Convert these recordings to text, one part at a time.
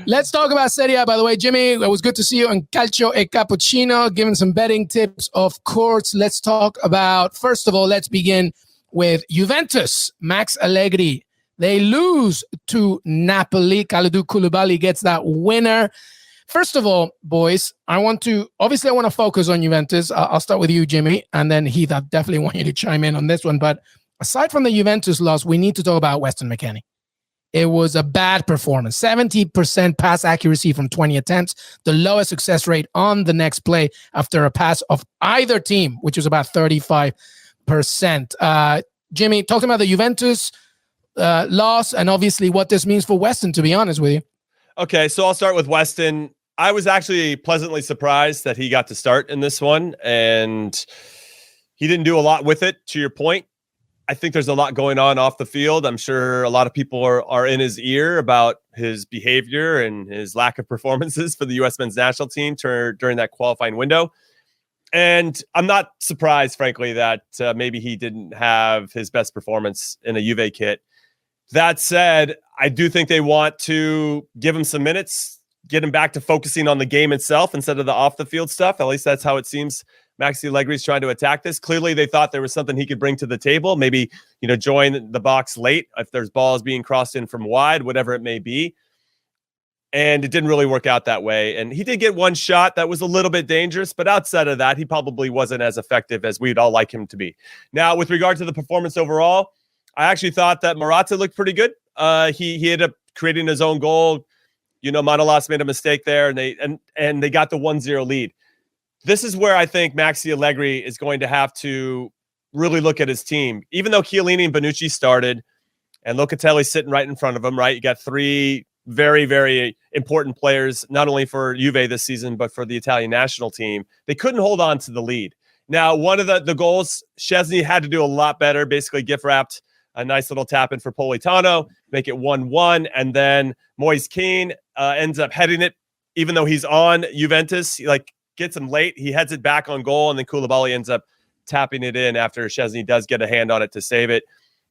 Let's talk about Serie A, by the way. Jimmy, it was good to see you on Calcio e Cappuccino, giving some betting tips, of course. Let's talk about, first of all, let's begin with Juventus. Max Allegri. They lose to Napoli. Kalidou Koulibaly gets that winner. First of all, boys, I want to focus on Juventus. I'll start with you, Jimmy, and then Heath, I definitely want you to chime in on this one. But aside from the Juventus loss, we need to talk about Weston McKennie. It was a bad performance. 70% pass accuracy from 20 attempts, the lowest success rate on the next play after a pass of either team, which was about 35%. Jimmy, talk about the Juventus loss and obviously what this means for Weston, to be honest with you. Okay, so I'll start with Weston. I was actually pleasantly surprised that he got to start in this one, and he didn't do a lot with it, to your point. I think there's a lot going on off the field. I'm sure a lot of people are in his ear about his behavior and his lack of performances for the U.S. men's national team during that qualifying window. And I'm not surprised, frankly, that maybe he didn't have his best performance in a Juve kit. That said, I do think they want to give him some minutes, get him back to focusing on the game itself instead of the off-the-field stuff. At least that's how it seems Maxi Allegri's trying to attack this. Clearly, they thought there was something he could bring to the table. Maybe, join the box late if there's balls being crossed in from wide, whatever it may be. And it didn't really work out that way. And he did get one shot that was a little bit dangerous, but outside of that, he probably wasn't as effective as we'd all like him to be. Now, with regard to the performance overall, I actually thought that Morata looked pretty good. He ended up creating his own goal. Manolas made a mistake there, and they got the 1-0 lead. This is where I think Maxi Allegri is going to have to really look at his team. Even though Chiellini and Bonucci started, and Locatelli's sitting right in front of him, right? You got three very, very important players, not only for Juve this season, but for the Italian national team. They couldn't hold on to the lead. Now, one of the goals, Szczesny had to do a lot better, basically gift-wrapped a nice little tap in for Politano, make it 1-1, and then Moise Kean ends up heading it, even though he's on Juventus. He gets him late. He heads it back on goal, and then Koulibaly ends up tapping it in after Szczesny does get a hand on it to save it.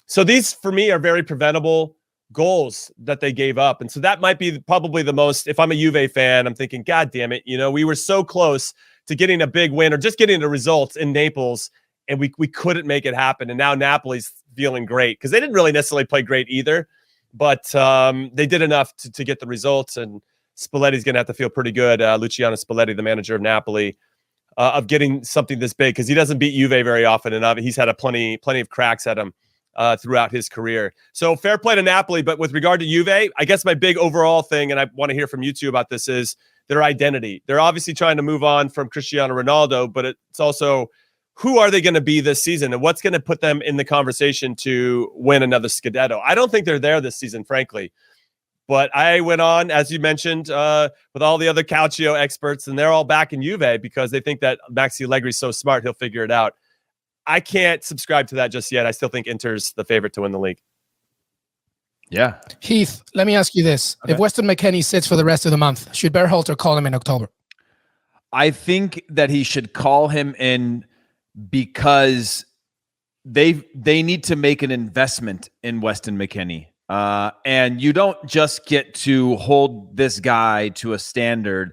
So these, for me, are very preventable goals that they gave up. And so that might be probably the most, if I'm a Juve fan, I'm thinking, God damn it, we were so close to getting a big win or just getting the results in Naples, and we couldn't make it happen. And now Napoli's feeling great because they didn't really necessarily play great either, but they did enough to get the results. And Spalletti's going to have to feel pretty good, Luciano Spalletti, the manager of Napoli, of getting something this big because he doesn't beat Juve very often, and he's had plenty of cracks at him throughout his career. So fair play to Napoli, but with regard to Juve, I guess my big overall thing, and I want to hear from you two about this, is their identity. They're obviously trying to move on from Cristiano Ronaldo, but it's also who are they going to be this season and what's going to put them in the conversation to win another Scudetto. I don't think they're there this season, frankly. But I went on, as you mentioned, with all the other Calcio experts, and they're all back in Juve because they think that Maxi Allegri's so smart, he'll figure it out. I can't subscribe to that just yet. I still think Inter's the favorite to win the league. Yeah. Heath, let me ask you this. Okay. If Weston McKennie sits for the rest of the month, should Berhalter call him in October? I think that he should call him in because they need to make an investment in Weston McKennie. And you don't just get to hold this guy to a standard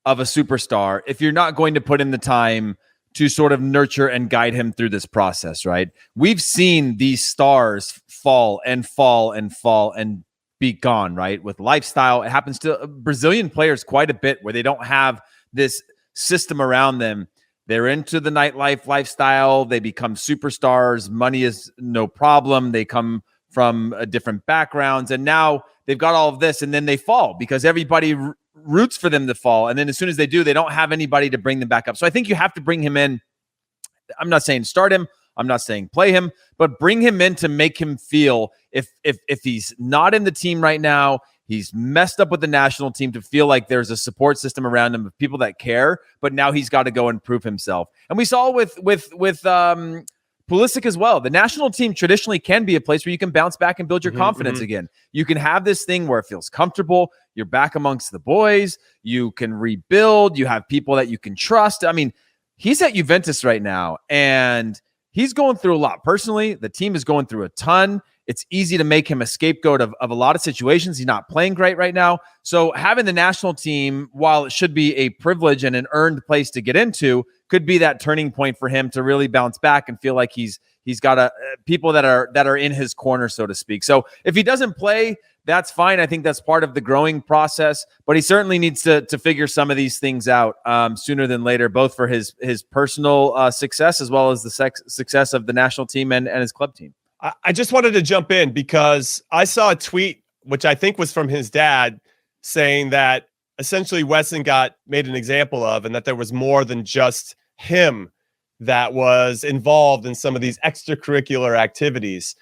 of a superstar if you're not going to put in the time to sort of nurture and guide him through this process, right? We've seen these stars fall and be gone, right? With lifestyle, it happens to Brazilian players quite a bit where they don't have this system around them. They're into the nightlife lifestyle. They become superstars. Money is no problem. They come from different backgrounds, and now they've got all of this, and then they fall because everybody roots for them to fall. And then as soon as they do, they don't have anybody to bring them back up. So I think you have to bring him in. I'm not saying start him. I'm not saying play him, but bring him in to make him feel if he's not in the team right now, he's messed up with the national team, to feel like there's a support system around him of people that care, but now he's got to go and prove himself. And we saw with Pulisic as well. The national team traditionally can be a place where you can bounce back and build your confidence again. You can have this thing where it feels comfortable. You're back amongst the boys. You can rebuild. You have people that you can trust. I mean, he's at Juventus right now, and he's going through a lot personally. The team is going through a ton. It's easy to make him a scapegoat of a lot of situations. He's not playing great right now. So having the national team, while it should be a privilege and an earned place to get into, could be that turning point for him to really bounce back and feel like he's got people that are in his corner, so to speak. So if he doesn't play, that's fine. I think that's part of the growing process, but he certainly needs to figure some of these things out sooner than later, both for his personal success as well as the success of the national team and his club team. I just wanted to jump in because I saw a tweet, which I think was from his dad, saying that essentially Weston got made an example of, and that there was more than just him that was involved in some of these extracurricular activities.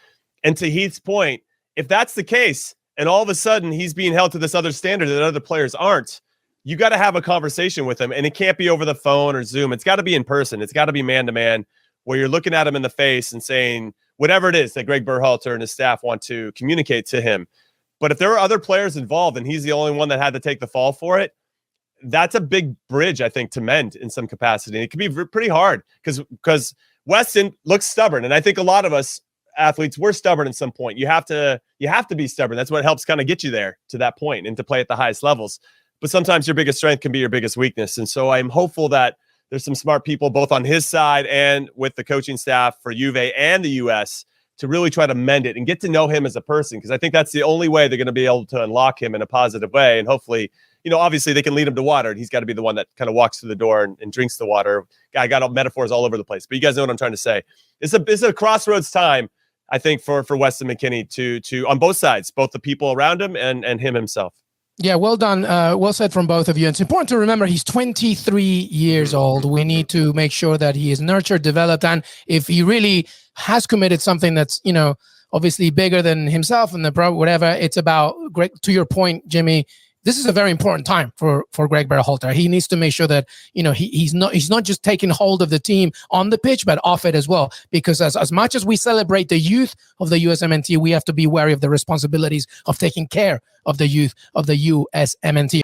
And to Heath's point, if that's the case, and all of a sudden he's being held to this other standard that other players aren't, you got to have a conversation with him. And it can't be over the phone or Zoom. It's got to be in person. It's got to be man-to-man, where you're looking at him in the face and saying whatever it is that Gregg Berhalter and his staff want to communicate to him. But if there are other players involved and he's the only one that had to take the fall for it, that's a big bridge, I think, to mend in some capacity. And it can be pretty hard because Weston looks stubborn. And I think a lot of us athletes, we're stubborn at some point. You have to be stubborn. That's what helps kind of get you there to that point and to play at the highest levels. But sometimes your biggest strength can be your biggest weakness. And so I'm hopeful that there's some smart people both on his side and with the coaching staff for Juve and the US to really try to mend it and get to know him as a person, because I think that's the only way they're going to be able to unlock him in a positive way. And hopefully, obviously they can lead him to water, and he's got to be the one that kind of walks through the door and drinks the water. I got metaphors all over the place, but you guys know what I'm trying to say. It's a crossroads time, I think, for Weston McKennie to on both sides, both the people around him and him himself. Yeah, well done. Well said from both of you. It's important to remember he's 23 years old. We need to make sure that he is nurtured, developed, and if he really has committed something that's, obviously bigger than himself and whatever, it's about, Greg, to your point, Jimmy, this is a very important time for Gregg Berhalter. He needs to make sure that, he's not just taking hold of the team on the pitch, but off it as well. Because as much as we celebrate the youth of the USMNT, we have to be wary of the responsibilities of taking care of the youth of the USMNT.